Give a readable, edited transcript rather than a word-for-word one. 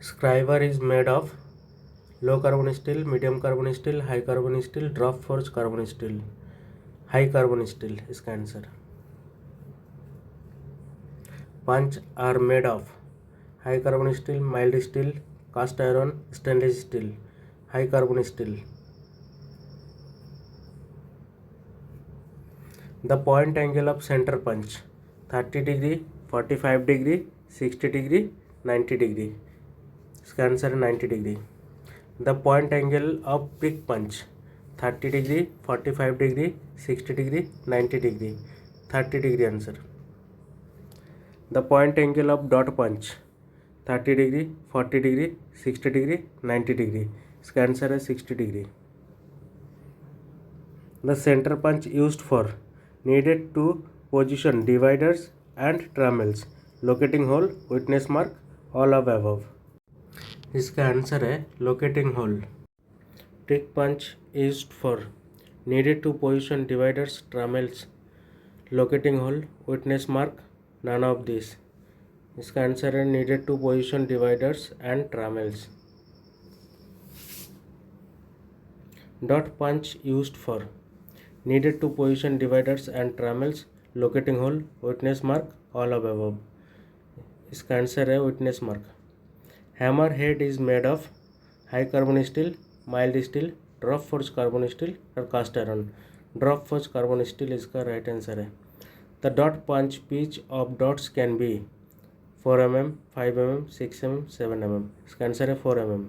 Scriber is made of low carbon steel, medium carbon steel, high carbon steel, drop forged carbon steel. High carbon steel इसका answer. Punch are made of high carbon steel, mild steel, cast iron, stainless steel. High carbon steel. The point angle of center punch 30 degree, 45 degree, 60 degree, 90 degree. इसका answer है 90 degree. The point angle of prick punch 30 degree, 45 degree, 60 degree, 90 degree. 30 degree answer. The point angle of dot punch 30 degree, 40 degree, 60 degree, 90 degree. इसका answer है 60 degree. The center punch used for needed to position dividers and trammels. Locating hole, witness mark, all of above. इसका answer है locating hole. Prick punch used for needed to position dividers, trammels. Locating hole, witness mark, none of these. इसका answer है needed to position dividers and trammels. Dot punch used for needed to position dividers and trammels. Locating hole, witness mark, all of above. इसका answer है witness mark. Hammer head is made of high carbon steel, mild steel, drop forged carbon steel और cast iron. Drop forged carbon steel इसका right answer है. The dot punch pitch of dots can be 4 mm, 5 mm, 6 mm, 7 mm. इसका answer है 4 mm.